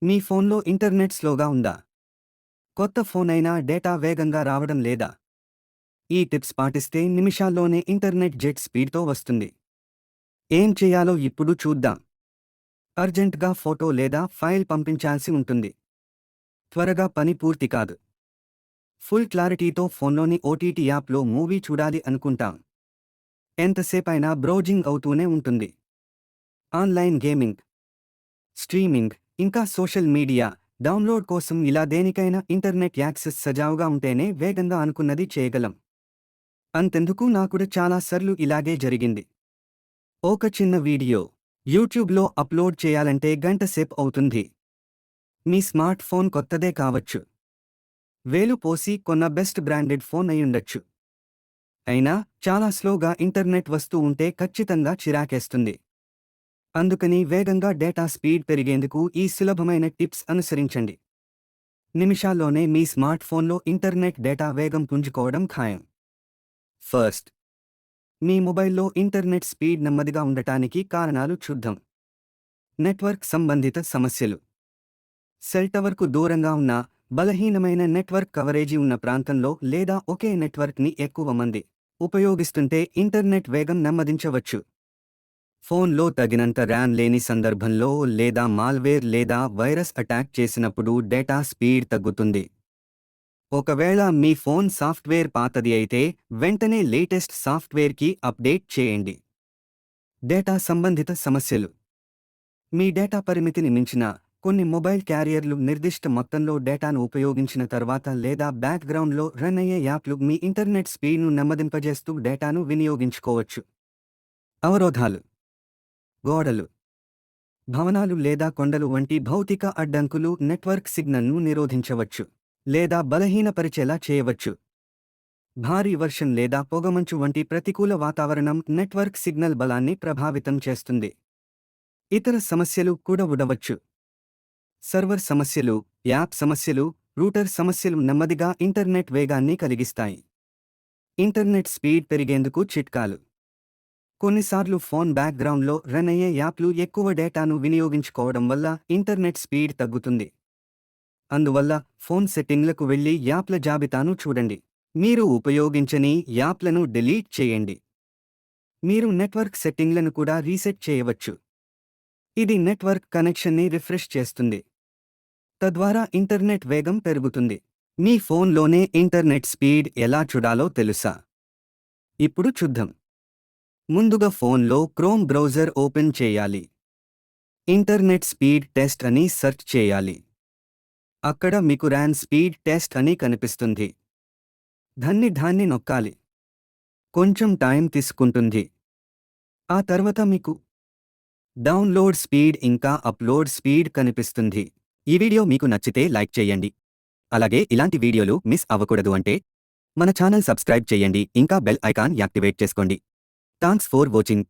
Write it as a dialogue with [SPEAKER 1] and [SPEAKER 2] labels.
[SPEAKER 1] మీ ఫోన్లో ఇంటర్నెట్ స్లోగా ఉందా? కొత్త ఫోన్ అయినా డేటా వేగంగా రావడం లేదా? ఈ టిప్స్ పాటిస్తే నిమిషాల్లోనే ఇంటర్నెట్ జెట్ స్పీడ్తో వస్తుంది. ఏం చేయాలో ఇప్పుడు చూద్దాం. అర్జెంట్గా ఫోటో లేదా ఫైల్ పంపించాల్సి ఉంటుంది. త్వరగా పని పూర్తి కాదు. ఫుల్ క్లారిటీతో ఫోన్లోని ఓటీటీ యాప్లో మూవీ చూడాలి అనుకుంటాం. ఎంతసేపైనా బ్రౌజింగ్ అవుతూనే ఉంటుంది. ఆన్లైన్ గేమింగ్, స్ట్రీమింగ్, ఇంకా సోషల్ మీడియా డౌన్లోడ్ కోసం ఇలా దేనికైనా ఇంటర్నెట్ యాక్సెస్ సజావుగా ఉంటేనే వేగంగా అనుకున్నది చేయగలం. అంతెందుకు నాకుడ చాలాసార్లు ఇలాగే జరిగింది. ఒక చిన్న వీడియో యూట్యూబ్లో అప్లోడ్ చేయాలంటే గంటసేపు అవుతుంది. మీ స్మార్ట్ ఫోన్ కొత్తదే కావచ్చు. వేలు పోసి కొన్న బెస్ట్ బ్రాండెడ్ ఫోన్ అయ్యుండొచ్చు. అయినా చాలా స్లోగా ఇంటర్నెట్ వస్తూ ఉంటే ఖచ్చితంగా చిరాకేస్తుంది. అందుకని వేగంగా డేటా స్పీడ్ పెరిగేందుకు ఈ సులభమైన టిప్స్ అనుసరించండి. నిమిషాల్లోనే మీ స్మార్ట్ ఫోన్లో ఇంటర్నెట్ డేటా వేగం పుంజుకోవడం ఖాయం. ఫస్ట్, మీ మొబైల్లో ఇంటర్నెట్ స్పీడ్ నెమ్మదిగా ఉండటానికి కారణాలు చూద్దాం. నెట్వర్క్ సంబంధిత సమస్యలు. సెల్ టవర్కు దూరంగా ఉన్న బలహీనమైన నెట్వర్క్ కవరేజీ ఉన్న ప్రాంతంలో లేదా ఒకే నెట్వర్క్ని ఎక్కువ మంది ఉపయోగిస్తుంటే ఇంటర్నెట్ వేగం నెమ్మదించవచ్చు. ఫోన్లో తగినంత ర్యామ్ లేని సందర్భంలో లేదా మాల్వేర్ లేదా వైరస్ అటాక్ చేసినప్పుడు డేటా స్పీడ్ తగ్గుతుంది. ఒకవేళ మీ ఫోన్ సాఫ్ట్వేర్ పాతది అయితే వెంటనే లేటెస్ట్ సాఫ్ట్వేర్కి అప్డేట్ చేయండి. డేటా సంబంధిత సమస్యలు. మీ డేటా పరిమితిని మించిన కొన్ని మొబైల్ క్యారియర్లు నిర్దిష్ట మొత్తంలో డేటాను ఉపయోగించిన తర్వాత లేదా బ్యాక్గ్రౌండ్లో రన్ అయ్యే యాప్లు మీ ఇంటర్నెట్ స్పీడ్ను నెమ్మదింపజేస్తూ డేటాను వినియోగించుకోవచ్చు. అవరోధాలు. గోడలు, భవనాలు లేదా కొండలు వంటి భౌతిక అడ్డంకులు నెట్వర్క్ సిగ్నల్ను నిరోధించవచ్చు లేదా బలహీనపరిచేలా చేయవచ్చు. భారీ వర్షం లేదా పొగమంచు వంటి ప్రతికూల వాతావరణం నెట్వర్క్ సిగ్నల్ బలాన్ని ప్రభావితం చేస్తుంది. ఇతర సమస్యలు కూడా ఉండవచ్చు. సర్వర్ సమస్యలు, యాప్ సమస్యలు, రూటర్ సమస్యలు నెమ్మదిగా ఇంటర్నెట్ వేగాన్ని కలిగిస్తాయి. ఇంటర్నెట్ స్పీడ్ పెరిగేందుకు చిట్కాలు. కొన్నిసార్లు ఫోన్ బ్యాక్గ్రౌండ్లో రన్ అయ్యే యాప్లు ఎక్కువ డేటాను వినియోగించుకోవడం వల్ల ఇంటర్నెట్ స్పీడ్ తగ్గుతుంది. అందువల్ల ఫోన్ సెట్టింగ్లకు వెళ్లి యాప్ల జాబితాను చూడండి. మీరు ఉపయోగించని యాప్లను డిలీట్ చేయండి. మీరు నెట్వర్క్ సెట్టింగ్లను కూడా రీసెట్ చేయవచ్చు. ఇది నెట్వర్క్ కనెక్షన్ని రిఫ్రెష్ చేస్తుంది. తద్వారా ఇంటర్నెట్ వేగం పెరుగుతుంది. మీ ఫోన్లోనే ఇంటర్నెట్ స్పీడ్ ఎలా చూడాలో తెలుసా? ఇప్పుడు చూద్దాం. ముందుగా ఫోన్లో క్రోమ్ బ్రౌజర్ ఓపెన్ చేయాలి. ఇంటర్నెట్ స్పీడ్ టెస్ట్ అని సెర్చ్ చేయాలి. అక్కడ మీకు ర్యాన్ స్పీడ్ టెస్ట్ అని కనిపిస్తుంది. దాన్ని నొక్కాలి. కొంచెం టైం తీసుకుంటుంది. ఆ తర్వాత మీకు డౌన్లోడ్ స్పీడ్ ఇంకా అప్లోడ్ స్పీడ్ కనిపిస్తుంది. ఈ వీడియో మీకు నచ్చితే లైక్ చేయండి. అలాగే ఇలాంటి వీడియోలు మిస్ అవ్వకూడదు అంటే మన ఛానల్ సబ్స్క్రైబ్ చేయండి ఇంకా బెల్ ఐకాన్ యాక్టివేట్ చేసుకోండి. Thanks for watching.